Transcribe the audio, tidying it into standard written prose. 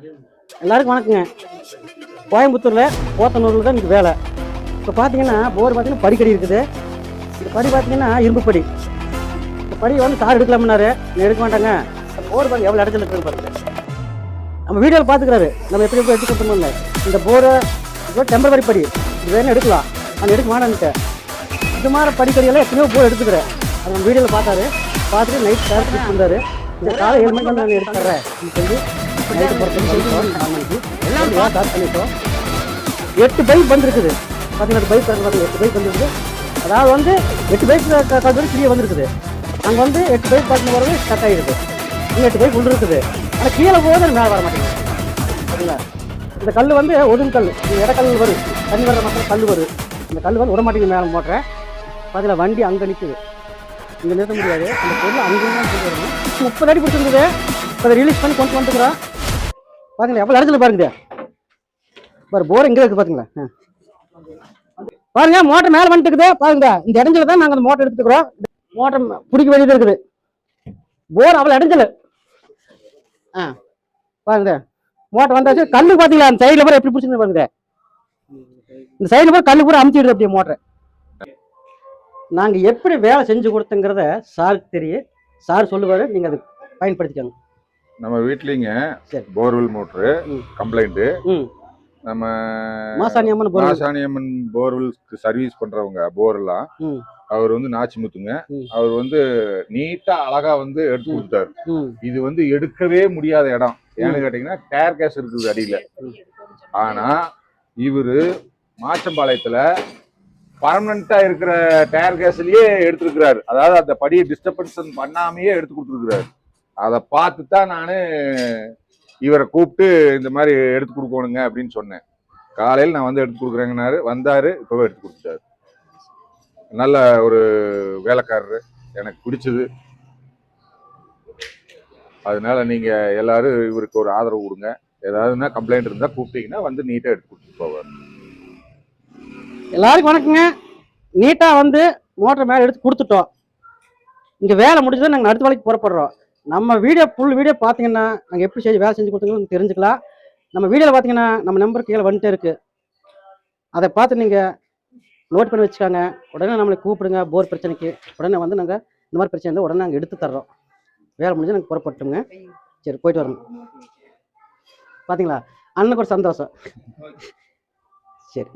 எல்லாருக்கும் வணக்கங்க. கோயம்புத்தூரில் போத்தனூரில் தான் இன்றைக்கி வேலை. இப்போ பார்த்தீங்கன்னா போர் பார்த்தீங்கன்னா படிக்கடி இருக்குது. இந்த படி பார்த்தீங்கன்னா இரும்பு படி. இந்த படி வந்து சார் எடுக்கலாம்னாரு, எடுக்க மாட்டாங்க. போர் பாருங்க எவ்வளோ இடத்துல இருக்குது பாருங்க. நம்ம வீடியோவில் பார்த்துக்கிறாரு, நம்ம எப்படி எப்படி எடுத்து கொடுத்தோம்ல. இந்த போரை டெம்பரவரி படி இது வேணும் எடுக்கலாம், நான் எடுக்க மாட்டேன்ட்டு. இந்த மாதிரி படிக்கடியெல்லாம் எத்தனையோ போர் எடுத்துக்கிறேன். அது நம்ம வீடியோவில் பார்த்தாரு. பார்த்துட்டு நைட் சார் ஃபிக்ஸ் பண்ணாரு. இந்த காலை 7 மணிக்கு நான் எடுத்துறேன் சொல்லி நைட்டு பொறுத்து சொல்லிட்டோம். 4 மணிக்கு எல்லாம் ஸ்டார்ட் பண்ணிட்டோம். 8 பைக் வந்துருக்குது. பார்த்தீங்கன்னா பைக் பார்த்தீங்கன்னா 8 பைக் வந்துருக்குது. அதாவது வந்து 8 பைக் வந்து கீழே வந்துருக்குது. அங்கே வந்து 8 பைக் பார்த்து வரது ஸ்டார்ட் ஆகிருக்கு. இன்னும் 8 பைக் உள்ள இருக்குது. ஆனால் கீழே போகுது மேலே வர மாட்டேங்குது. சரிங்களா? இந்த கல் வந்து ஒதுங்கல், இந்த இடக்கல் வரும், தண்ணி வர்ற மக்கள் கல் வரும். இந்த கல் வந்து விட மாட்டேங்குது மேலே மோட்டரை. பார்த்தீங்கன்னா வண்டி அங்கே நிற்குது, இங்கே நிறுத்த முடியாது. அந்த பொருள் அங்கேயும் தான் கொண்டு வரணும். 30 அடி பிடிச்சிருக்குது. இப்போ அதை ரிலீஸ் பண்ணி கொண்டு வந்துக்கிறோம். பார்த்தீங்களா எவ்வளோ இடத்துல பாருங்க. பாரு போர் எங்கே இருக்குது பார்த்தீங்களா? பாருங்க மோட்டர் மேலே வந்துட்டுக்குது. பாருங்க இந்த இடத்துல தான் நாங்கள் அந்த மோட்டர் எடுத்துக்கிறோம். மோட்டர் பிடிக்க வேண்டியது இருக்குது. போர் அவ்வளோ இடைஞ்சல். பாருங்க மோட்டர் வந்தாச்சு. கல்லு பார்த்தீங்களா அந்த சைடில் பூரா எப்படி பிடிச்சிருந்து பாருங்க. இந்த சைடில் பூரா கல்லு பூரா அமுத்திடுது அப்படியே மோட்டர். நாங்கள் எப்படி வேலை செஞ்சு கொடுத்தங்கிறத சாருக்கு தெரியும். சார் சொல்லுவார், நீங்கள் அதை பயன்படுத்திக்கோங்க. நம்ம வீட்லிங்க போர்வெல் மோட்ரு கம்ப்ளைண்ட்டு. நம்ம மாசாணியம்மன் போர்வெல் சர்வீஸ் பண்றவங்க போர்லாம் அவர் வந்து நாச்சிமுத்துங்க. அவர் வந்து நீட்டா அழகா வந்து எடுத்து கொடுத்தாரு. இது வந்து எடுக்கவே முடியாத இடம் ஏன்னு கேட்டீங்கன்னா டயர் கேஸ் இருக்குது அடியில. ஆனா இவரு மாச்சம்பாளையத்துல பர்மனண்டா இருக்கிற டயர் கேஸ்லயே எடுத்துருக்கிறாரு. அதாவது அந்த படியை டிஸ்டர்பன்ஸ் பண்ணாமையே எடுத்து கொடுத்துருக்கிறாரு. அதை பார்த்து தான் நான் இவரை கூப்பிட்டு இந்த மாதிரி எடுத்து கொடுக்கணுங்க அப்படின்னு சொன்னேன். காலையில் நான் வந்து எடுத்து கொடுக்குறேங்கன்னாரு. வந்தாரு, இப்பவே எடுத்து கொடுத்துட்டாரு. நல்ல ஒரு வேலைக்காரரு, எனக்கு பிடிச்சது. அதனால நீங்க எல்லாரும் இவருக்கு ஒரு ஆதரவு கொடுங்க. ஏதாவதுன்னா கம்ப்ளைண்ட் இருந்தா கூப்பிட்டீங்கன்னா வந்து நீட்டா எடுத்து கொடுத்துட்டு போவார். எல்லாருக்கும் வணக்கங்க. நீட்டாக வந்து மோட்டர் மேலே எடுத்து கொடுத்துட்டோம். இங்கே வேலை முடிஞ்சதான் நாங்கள் அடுத்த வேலைக்கு புறப்படுறோம். நம்ம வீடியோ ஃபுல் வீடியோ பார்த்தீங்கன்னா நாங்கள் எப்படி வேலை செஞ்சு கொடுத்தோம்னு தெரிஞ்சுக்கலாம். நம்ம வீடியோவில் பார்த்தீங்கன்னா நம்ம நம்பர் கீழே வந்துட்டே இருக்குது. அதை பார்த்து நீங்கள் நோட் பண்ணி வச்சுக்காங்க. உடனே நம்மளை கூப்பிடுங்க. போர் பிரச்சனைக்கு உடனே வந்து நாங்கள் இந்த மாதிரி பிரச்சனை இருந்தால் உடனே நாங்கள் எடுத்து தர்றோம். வேலை முடிஞ்சு நாங்கள் புறப்பட்டோங்க. சரி போயிட்டு வரணும். பார்த்தீங்களா அண்ணனுக்கு ஒரு சந்தோஷம். சரி.